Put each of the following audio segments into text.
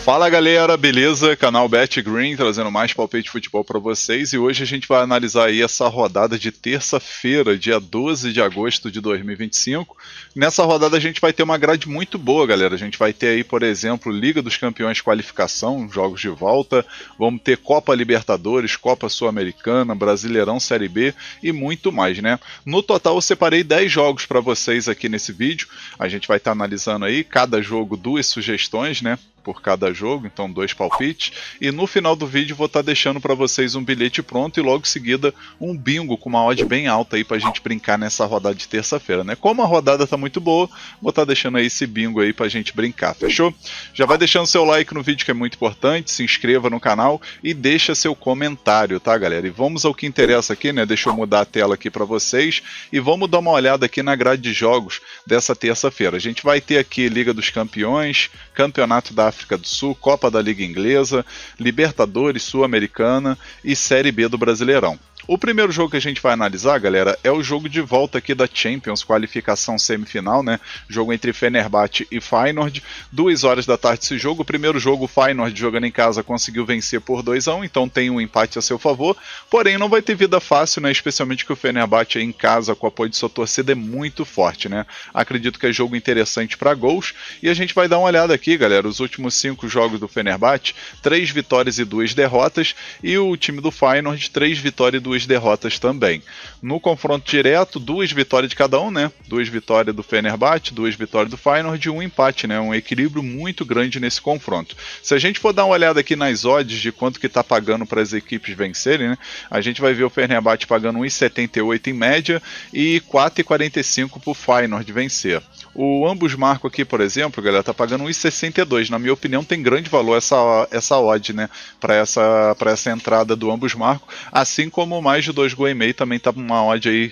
Fala galera, beleza? Canal Bet Green trazendo mais palpite de futebol para vocês, e hoje a gente vai analisar aí essa rodada de terça-feira, dia 12 de agosto de 2025. Nessa rodada a gente vai ter uma grade muito boa, galera. A gente vai ter aí, por exemplo, Liga dos Campeões qualificação, jogos de volta, vamos ter Copa Libertadores, Copa Sul-Americana, Brasileirão Série B e muito mais, né? No total eu separei 10 jogos para vocês aqui nesse vídeo. A gente vai estar analisando aí cada jogo 2 sugestões, né? Por cada jogo, então 2 palpites, e no final do vídeo vou estar deixando para vocês um bilhete pronto e logo em seguida um bingo com uma odd bem alta aí para a gente brincar nessa rodada de terça-feira, né? Como a rodada tá muito boa, vou estar deixando aí esse bingo aí para a gente brincar, fechou? Já vai deixando seu like no vídeo que é muito importante, se inscreva no canal e deixa seu comentário, tá galera? E vamos ao que interessa aqui, né? Deixa eu mudar a tela aqui para vocês e vamos dar uma olhada aqui na grade de jogos dessa terça-feira. A gente vai ter aqui Liga dos Campeões, Campeonato da África do Sul, Copa da Liga Inglesa, Libertadores Sul-Americana e Série B do Brasileirão. O primeiro jogo que a gente vai analisar, galera, é o jogo de volta aqui da Champions, qualificação semifinal, né? Jogo entre Fenerbahçe e Feyenoord, 2 horas da tarde esse jogo. O primeiro jogo, o Feyenoord jogando em casa conseguiu vencer por 2-1, então tem um empate a seu favor, porém não vai ter vida fácil, né? Especialmente que o Fenerbahçe aí em casa, com o apoio de sua torcida, é muito forte, né? Acredito que é jogo interessante para gols, e a gente vai dar uma olhada aqui, galera, os últimos 5 jogos do Fenerbahçe, 3 vitórias e 2 derrotas, e o time do Feyenoord, 3 vitórias e 2 derrotas também. No confronto direto, 2 vitórias de cada um, né? 2 vitórias do Fenerbahçe, 2 vitórias do Feyenoord e um empate, né? Um equilíbrio muito grande nesse confronto. Se a gente for dar uma olhada aqui nas odds de quanto que tá pagando para as equipes vencerem, né? A gente vai ver o Fenerbahçe pagando 1,78 em média e 4,45 para o Feyenoord vencer. O ambos marcam aqui, por exemplo, galera, tá pagando 1,62. Na minha opinião, tem grande valor essa odd, né? Para essa entrada do ambos marcam, assim como mais de 2 gols e meio também tá uma odd aí,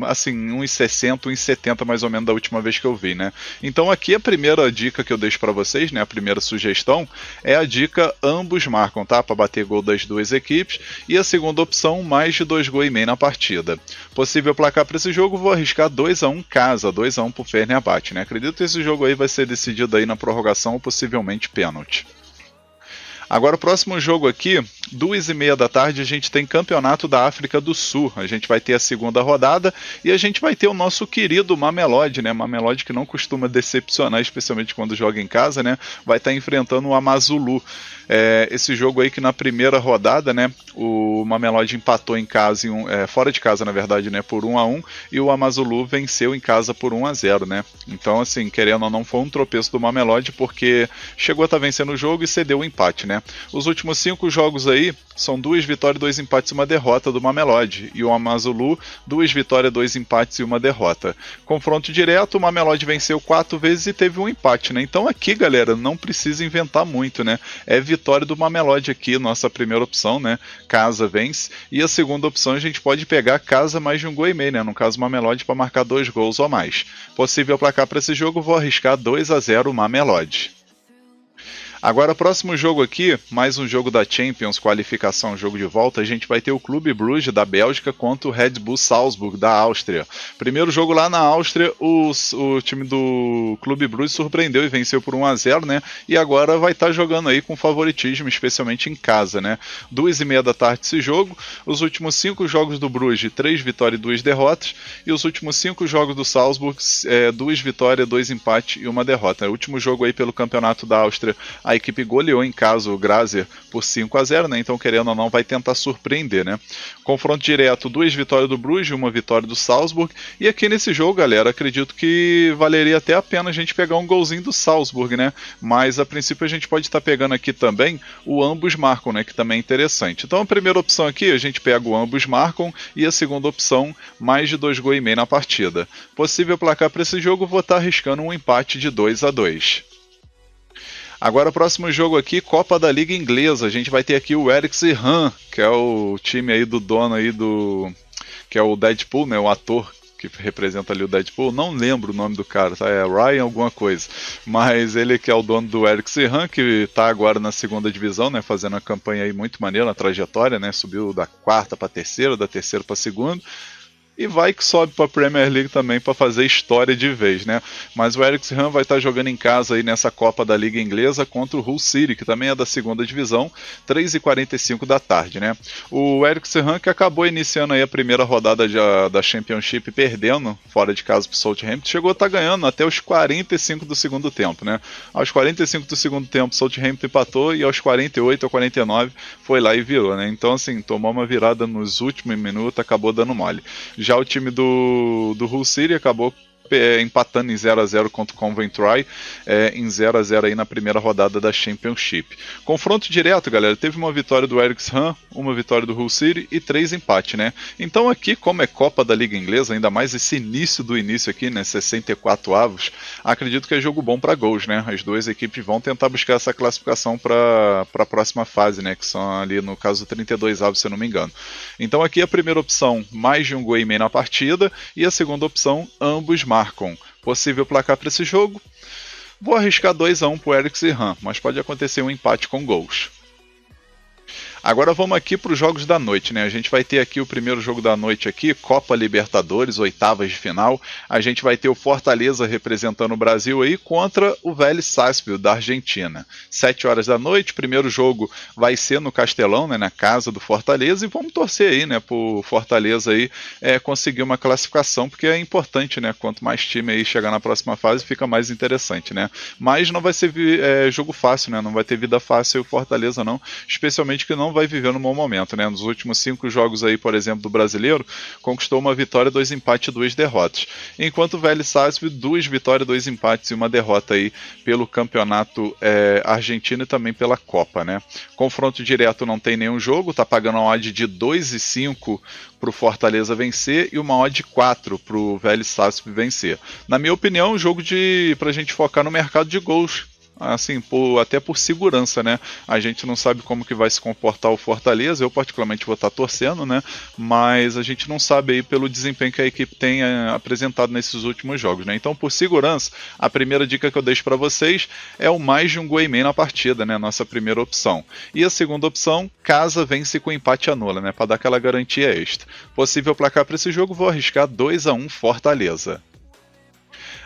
assim, 1,60, 1,70 mais ou menos da última vez que eu vi, né? Então aqui a primeira dica que eu deixo para vocês, né? A primeira sugestão é a dica ambos marcam, tá? Para bater gol das duas equipes. E a segunda opção, mais de 2 gols e meio na partida. Possível placar para esse jogo, vou arriscar 2-1 casa, 2-1 pro Fenerbahçe, né? Acredito que esse jogo aí vai ser decidido aí na prorrogação ou possivelmente pênalti. Agora o próximo jogo aqui, 2h30 da tarde, a gente tem Campeonato da África do Sul. A gente vai ter a segunda rodada e a gente vai ter o nosso querido Mamelodi, né? Mamelodi que não costuma decepcionar, especialmente quando joga em casa, né? Vai estar enfrentando o Amazulu. Esse jogo aí que na primeira rodada, né? O Mamelodi empatou em casa, fora de casa na verdade, né? Por 1-1 e o Amazulu venceu em casa por 1-0, né? Então assim, querendo ou não, foi um tropeço do Mamelodi porque chegou a estar vencendo o jogo e cedeu o empate, né? Os últimos 5 jogos aí são 2 vitórias, 2 empates e 1 derrota do Mamelodi. E o Amazulu, 2 vitórias, 2 empates e 1 derrota. Confronto direto, o Mamelodi venceu 4 vezes e teve um empate, né? Então aqui, galera, não precisa inventar muito, né? É vitória do Mamelodi aqui, nossa primeira opção, né? Casa vence. E a segunda opção a gente pode pegar casa mais de 1 gol e meio, né? No caso, o Mamelodi para marcar 2 gols ou mais. Possível placar para esse jogo, vou arriscar 2-0 Mamelodi. Agora, o próximo jogo aqui, mais um jogo da Champions, qualificação, jogo de volta, a gente vai ter o Clube Bruges da Bélgica contra o Red Bull Salzburg da Áustria. Primeiro jogo lá na Áustria, o time do Clube Bruges surpreendeu e venceu por 1-0, né? E agora vai estar jogando aí com favoritismo, especialmente em casa, né? 2h30 da tarde esse jogo, os últimos 5 jogos do Bruges, 3 vitórias e 2 derrotas, e os últimos 5 jogos do Salzburg, 2 vitórias, 2 empates e 1 derrota. O último jogo aí pelo Campeonato da Áustria, a equipe goleou em casa o Grazer por 5-0, né? Então, querendo ou não, vai tentar surpreender, né? Confronto direto, 2 vitórias do Bruges, 1 vitória do Salzburg. E aqui nesse jogo, galera, acredito que valeria até a pena a gente pegar um golzinho do Salzburg, né? Mas a princípio a gente pode estar pegando aqui também o ambos marcam, né? Que também é interessante. Então, a primeira opção aqui, a gente pega o ambos marcam e a segunda opção, mais de 2 gols e meio na partida. Possível placar para esse jogo, vou estar arriscando um empate de 2-2. Agora o próximo jogo aqui, Copa da Liga Inglesa. A gente vai ter aqui o Eric Serran, que é o time aí do dono aí que é o Deadpool, né, o ator que representa ali o Deadpool, não lembro o nome do cara, tá? É Ryan alguma coisa, mas ele que é o dono do Eric Serran, que tá agora na segunda divisão, né, fazendo uma campanha aí muito maneira, na trajetória, né, subiu da quarta para terceira, da terceira para segunda, e vai que sobe para a Premier League também para fazer história de vez, né? Mas o Eric Serran vai estar jogando em casa aí nessa Copa da Liga Inglesa contra o Hull City, que também é da segunda divisão, 3h45 da tarde, né? O Eric Serran que acabou iniciando aí a primeira rodada da Championship perdendo fora de casa para o Southampton, chegou a estar ganhando até os 45 do segundo tempo, né? Aos 45 do segundo tempo, o Southampton empatou e aos 48 ou 49 foi lá e virou, né? Então assim, tomou uma virada nos últimos minutos, acabou dando mole. Já o time do Hull City acabou empatando em 0x0 contra o Coventry, em 0x0 aí na primeira rodada da Championship. Confronto direto, galera, teve uma vitória do Eric Serran, uma vitória do Hull City e 3 empates, né? Então aqui, como é Copa da Liga Inglesa, ainda mais esse início do início aqui, né, 64 avos, acredito que é jogo bom para gols, né? As duas equipes vão tentar buscar essa classificação para a próxima fase, né, que são ali no caso 32 avos, se eu não me engano. Então aqui a primeira opção, mais de um gol e meio na partida, e a segunda opção, ambos marcam. Possível placar para esse jogo? Vou arriscar 2x1 para o Eric Serran, mas pode acontecer um empate com gols. Agora vamos aqui para os jogos da noite, né? A gente vai ter aqui o primeiro jogo da noite aqui, Copa Libertadores, oitavas de final. A gente vai ter o Fortaleza representando o Brasil aí contra o Vélez Sarsfield da Argentina. 7 horas da noite, primeiro jogo vai ser no Castelão, né, na casa do Fortaleza, e vamos torcer aí, né, pro Fortaleza aí conseguir uma classificação, porque é importante, né? Quanto mais time aí chegar na próxima fase, fica mais interessante, né? Mas não vai ser jogo fácil, né? Não vai ter vida fácil o Fortaleza não, especialmente que não vai viver no bom momento, né? Nos últimos 5 jogos aí, por exemplo, do Brasileiro, conquistou uma vitória, 2 empates e 2 derrotas. Enquanto o Vélez Sarsfield, 2 vitórias, 2 empates e 1 derrota aí pelo campeonato argentino e também pela Copa, né? Confronto direto não tem nenhum jogo, tá pagando uma odd de 2,5 para o Fortaleza vencer e uma odd de 4 para o Vélez Sarsfield vencer. Na minha opinião, um jogo pra gente focar no mercado de gols. Assim, até por segurança, né? A gente não sabe como que vai se comportar o Fortaleza, eu particularmente vou estar torcendo, né? Mas a gente não sabe aí pelo desempenho que a equipe tem apresentado nesses últimos jogos, né? Então, por segurança, a primeira dica que eu deixo para vocês é o mais de um gol e meio na partida, né? Nossa primeira opção. E a segunda opção, casa vence com empate anula, né? Para dar aquela garantia extra. Possível placar para esse jogo, vou arriscar 2x1 Fortaleza.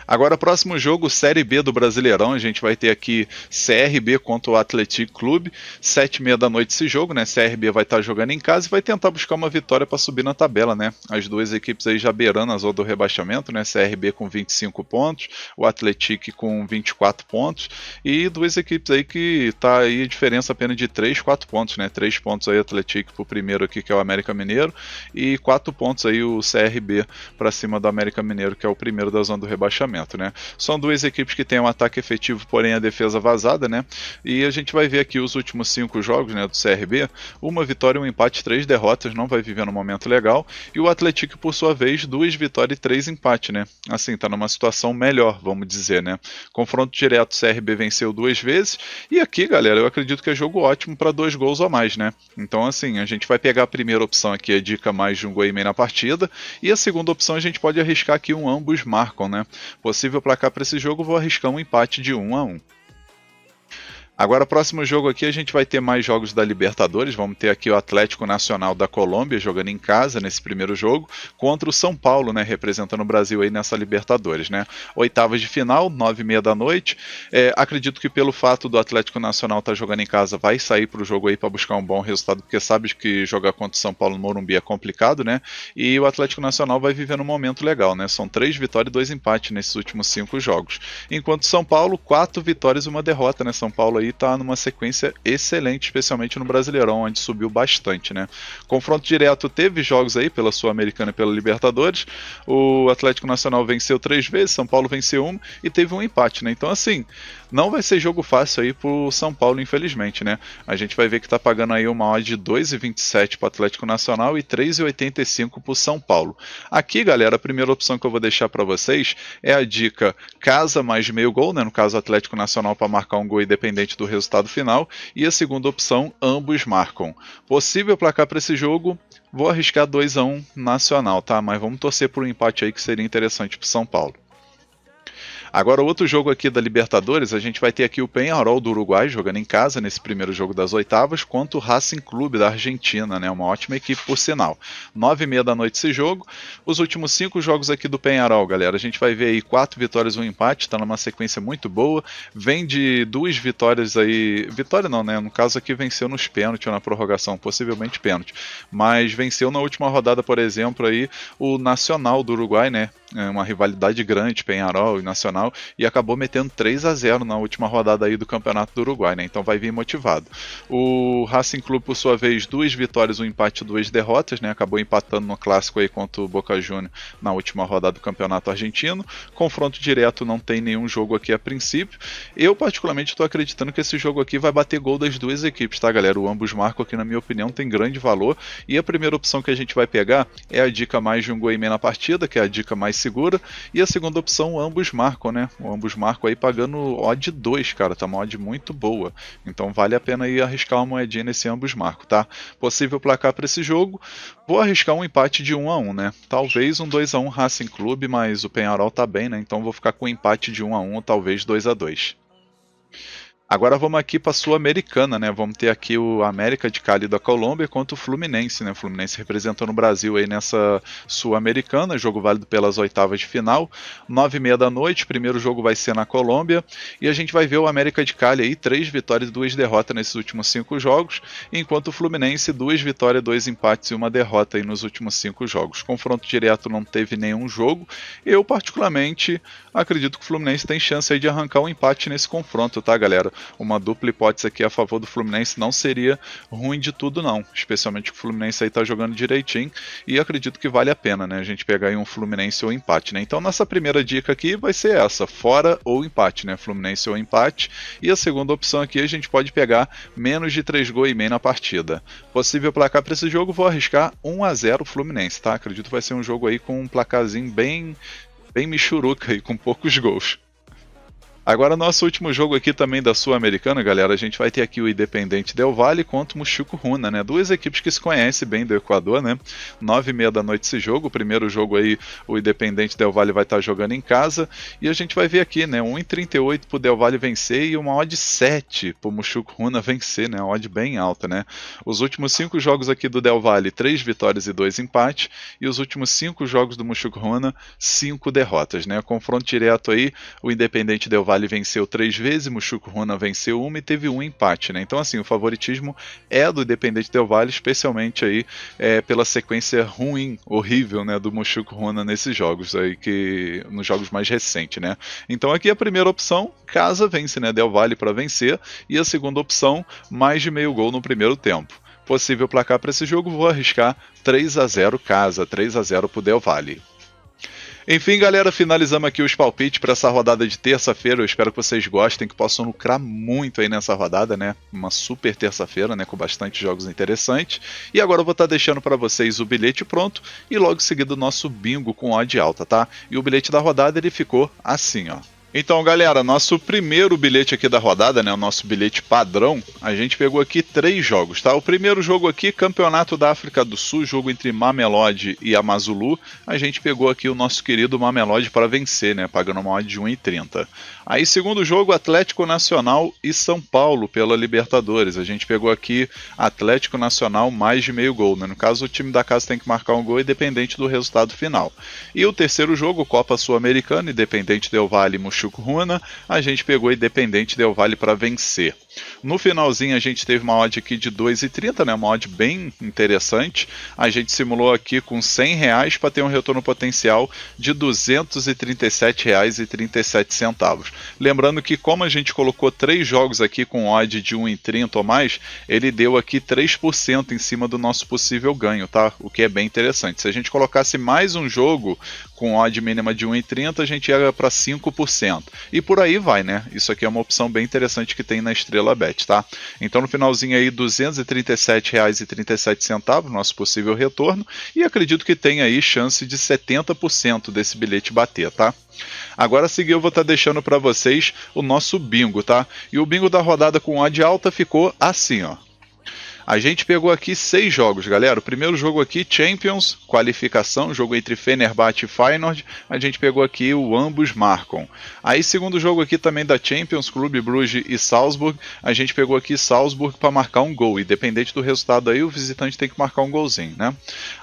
Agora, próximo jogo, Série B do Brasileirão, a gente vai ter aqui CRB contra o Atlético Clube, 7h30 da noite esse jogo, né? CRB vai estar jogando em casa e vai tentar buscar uma vitória para subir na tabela, né? As duas equipes aí já beirando a zona do rebaixamento, né? CRB com 25 pontos, o Atlético com 24 pontos, e duas equipes aí que tá aí a diferença apenas de 3, 4 pontos, né? 3 pontos aí o Atlético pro primeiro aqui, que é o América Mineiro, e 4 pontos aí o CRB para cima do América Mineiro, que é o primeiro da zona do rebaixamento. Né? São duas equipes que têm um ataque efetivo, porém a defesa vazada, né? E a gente vai ver aqui os últimos 5 jogos, né, do CRB, uma vitória, um empate, 3 derrotas, não vai viver num momento legal, e o Atlético, por sua vez, 2 vitórias e 3 empates, né? Assim, tá numa situação melhor, vamos dizer, né? Confronto direto, CRB venceu 2 vezes, e aqui, galera, eu acredito que é jogo ótimo para 2 gols ou mais, né? Então, assim, a gente vai pegar a primeira opção aqui, a dica mais de um gol e meio na partida, e a segunda opção a gente pode arriscar aqui um ambos marcam, né? Possível placar para esse jogo, vou arriscar um empate de 1-1. Agora, próximo jogo aqui, a gente vai ter mais jogos da Libertadores. Vamos ter aqui o Atlético Nacional da Colômbia jogando em casa nesse primeiro jogo, contra o São Paulo, né, representando o Brasil aí nessa Libertadores, né? Oitavas de final, 9h30 da noite. Acredito que pelo fato do Atlético Nacional estar jogando em casa, vai sair para o jogo aí para buscar um bom resultado, porque sabe que jogar contra o São Paulo no Morumbi é complicado, né? E o Atlético Nacional vai viver um momento legal, né? São 3 vitórias e 2 empates nesses últimos 5 jogos. Enquanto São Paulo, 4 vitórias e 1 derrota, né? São Paulo aí está numa sequência excelente, especialmente no Brasileirão, onde subiu bastante, né? Confronto direto, teve jogos aí pela Sul-Americana e pela Libertadores. O Atlético Nacional venceu 3 vezes, São Paulo venceu 1 e teve um empate, né? Então, assim, não vai ser jogo fácil aí pro São Paulo, infelizmente, né? A gente vai ver que tá pagando aí uma odd de 2,27 pro Atlético Nacional e 3,85 pro São Paulo. Aqui, galera, a primeira opção que eu vou deixar para vocês é a dica casa mais de meio gol, né? No caso, o Atlético Nacional para marcar um gol independente do resultado final, e a segunda opção, ambos marcam. Possível placar para esse jogo, Vou arriscar 2-1 Nacional, tá? Mas vamos torcer por um empate aí que seria interessante pro São Paulo. Agora, outro jogo aqui da Libertadores, a gente vai ter aqui o Peñarol do Uruguai jogando em casa nesse primeiro jogo das oitavas, contra o Racing Clube da Argentina, né? Uma ótima equipe por sinal. 9h30 da noite esse jogo. Os últimos 5 jogos aqui do Peñarol, galera, a gente vai ver aí 4 vitórias e um empate, tá numa sequência muito boa. Vem de 2 vitórias aí, vitória não, né? No caso aqui venceu nos pênaltis ou na prorrogação, possivelmente pênalti. Mas venceu na última rodada, por exemplo, aí o Nacional do Uruguai, né? Uma rivalidade grande, Peñarol e Nacional, e acabou metendo 3-0 na última rodada aí do Campeonato do Uruguai, né? Então vai vir motivado. O Racing Clube, por sua vez, 2 vitórias, um empate e 2 derrotas, né? Acabou empatando no clássico aí contra o Boca Juniors na última rodada do Campeonato Argentino. Confronto direto, não tem nenhum jogo aqui a princípio. Eu, particularmente, estou acreditando que esse jogo aqui vai bater gol das duas equipes, tá, galera? O ambos marcam aqui, na minha opinião, tem grande valor. E a primeira opção que a gente vai pegar é a dica mais de um gol e meio na partida, que é a dica mais segura, e a segunda opção, ambos marcam, né? O ambos marcam aí pagando odd 2, cara, tá uma odd muito boa. Então vale a pena aí arriscar uma moedinha nesse ambos marcam, tá? Possível placar para esse jogo, vou arriscar um empate de 1-1, né? Talvez um 2-1 Racing Clube, mas o Peñarol tá bem, né? Então vou ficar com um empate de 1-1 ou talvez 2-2. Agora vamos aqui para a Sul-Americana, né? Vamos ter aqui o América de Cali da Colômbia contra o Fluminense, né? O Fluminense representando o Brasil aí nessa Sul-Americana, jogo válido pelas oitavas de final. 9h30 da noite, primeiro jogo vai ser na Colômbia, e a gente vai ver o América de Cali aí, 3 vitórias e 2 derrotas nesses últimos 5 jogos, enquanto o Fluminense, 2 vitórias, 2 empates e 1 derrota aí nos últimos 5 jogos. Confronto direto não teve nenhum jogo. Eu, particularmente, acredito que o Fluminense tem chance aí de arrancar um empate nesse confronto, tá, galera? Uma dupla hipótese aqui a favor do Fluminense não seria ruim de tudo, não. Especialmente que o Fluminense aí tá jogando direitinho, e acredito que vale a pena, né? A gente pegar aí um Fluminense ou empate, né? Então nossa primeira dica aqui vai ser essa, fora ou empate, né? Fluminense ou empate. E a segunda opção aqui a gente pode pegar menos de 3 gols e meio na partida. Possível placar para esse jogo, vou arriscar 1-0 Fluminense, tá? Acredito que vai ser um jogo aí com um placarzinho bem michuruca aí, com poucos gols. Agora, nosso último jogo aqui também da Sul-Americana, galera, a gente vai ter aqui o Independente Del Valle contra o Mushuco Runa, né? Duas equipes que se conhecem bem do Equador, né? 9h30 da noite esse jogo, o primeiro jogo aí, o Independente Del Valle vai estar jogando em casa, e a gente vai ver aqui, né? 1,38 pro Del Valle vencer e uma odd 7 pro Mushuco Runa vencer, né? Uma odd bem alta, né? Os últimos 5 jogos aqui do Del Valle, 3 vitórias e 2 empates, e os últimos 5 jogos do Mushuco Runa, 5 derrotas, né? Confronto direto aí, o Independente Del Valle venceu 3 vezes, Mushuco Runa venceu 1 e teve um empate, né? Então assim, o favoritismo é do Independente Del Valle, especialmente aí pela sequência ruim, horrível, né, do Mushuco Runa nesses jogos aí, nos jogos mais recentes, né? Então aqui a primeira opção, casa vence, né, Del Valle para vencer, e a segunda opção, mais de meio gol no primeiro tempo. Possível placar para esse jogo, vou arriscar 3-0 casa, 3-0 pro Del Valle. Enfim, galera, finalizamos aqui os palpites para essa rodada de terça-feira. Eu espero que vocês gostem, que possam lucrar muito aí nessa rodada, né? Uma super terça-feira, né? Com bastante jogos interessantes. E agora eu vou estar deixando para vocês o bilhete pronto e logo em seguida o nosso bingo com odd alta, tá? E o bilhete da rodada ele ficou assim, ó. Então, galera, nosso primeiro bilhete aqui da rodada, né, o nosso bilhete padrão, a gente pegou aqui 3 jogos, tá? O primeiro jogo aqui, Campeonato da África do Sul, jogo entre Mamelodi e Amazulu, a gente pegou aqui o nosso querido Mamelodi para vencer, né, pagando uma odd de 1,30. Aí, segundo jogo, Atlético Nacional e São Paulo pela Libertadores, a gente pegou aqui Atlético Nacional mais de meio gol, né? No caso, o time da casa tem que marcar um gol independente do resultado final. E o terceiro jogo, Copa Sul-Americana, Independente Del Valle e Mushuco Runa, a gente pegou Independente Del Valle para vencer. No finalzinho a gente teve uma odd aqui de 2,30, né? Uma odd bem interessante. A gente simulou aqui com R$100 para ter um retorno potencial de R$ 237,37. Lembrando que como a gente colocou 3 jogos aqui com odd de 1,30 ou mais, ele deu aqui 3% em cima do nosso possível ganho, tá? O que é bem interessante. Se a gente colocasse mais um jogo com odd mínima de 1,30, a gente ia para 5%. E por aí vai, né? Isso aqui é uma opção bem interessante que tem na Estrela Bet, tá? Então no finalzinho aí, R$ 237,37, nosso possível retorno, e acredito que tem aí chance de 70% desse bilhete bater, tá? Agora a seguir eu vou estar deixando para vocês o nosso bingo, tá? E o bingo da rodada com odd alta ficou assim, ó. A gente pegou aqui 6 jogos, galera. O primeiro jogo aqui, Champions, qualificação, jogo entre Fenerbahçe e Feyenoord. A gente pegou aqui o ambos marcam. Aí, segundo jogo aqui também da Champions, Clube Brugge e Salzburg. A gente pegou aqui Salzburg para marcar um gol. Independente do resultado aí, o visitante tem que marcar um golzinho, né?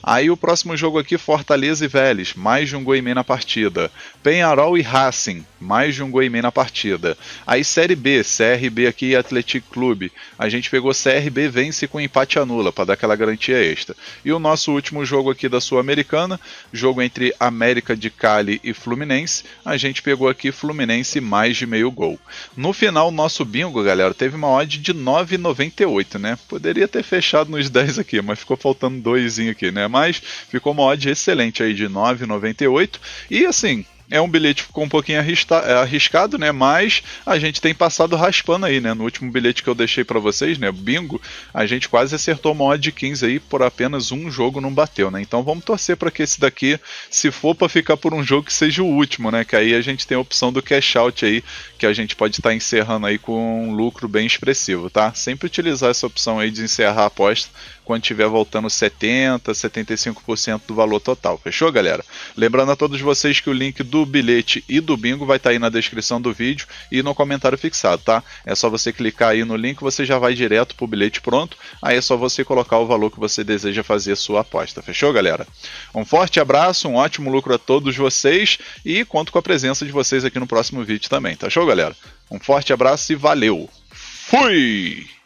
Aí o próximo jogo aqui, Fortaleza e Vélez, mais de um gol e meio na partida. Peñarol e Racing, mais de um gol e meio na partida. Aí Série B, CRB aqui e Atlético Clube. A gente pegou CRB vence com empate anula, para dar aquela garantia extra. E o nosso último jogo aqui da Sul-Americana, jogo entre América de Cali e Fluminense, a gente pegou aqui Fluminense mais de meio gol. No final, o nosso bingo, galera, teve uma odd de 9,98, né? Poderia ter fechado nos 10 aqui, mas ficou faltando 2 aqui, né? Mas ficou uma odd excelente aí de 9,98 e assim... É um bilhete que ficou um pouquinho arriscado, né? Mas a gente tem passado raspando aí, né? No último bilhete que eu deixei para vocês, né? Bingo, a gente quase acertou uma odd de 15 aí, por apenas um jogo não bateu, né? Então vamos torcer para que esse daqui, se for para ficar por um jogo, que seja o último, né? Que aí a gente tem a opção do cash out aí, que a gente pode estar encerrando aí com um lucro bem expressivo, tá? Sempre utilizar essa opção aí de encerrar a aposta quando estiver voltando 70, 75% do valor total. Fechou, galera? Lembrando a todos vocês que o link do bilhete e do bingo vai estar aí na descrição do vídeo e no comentário fixado, tá? É só você clicar aí no link, você já vai direto pro bilhete pronto, aí é só você colocar o valor que você deseja fazer a sua aposta. Fechou, galera? Um forte abraço, um ótimo lucro a todos vocês e conto com a presença de vocês aqui no próximo vídeo também, tá show, galera? Um forte abraço e valeu! Fui!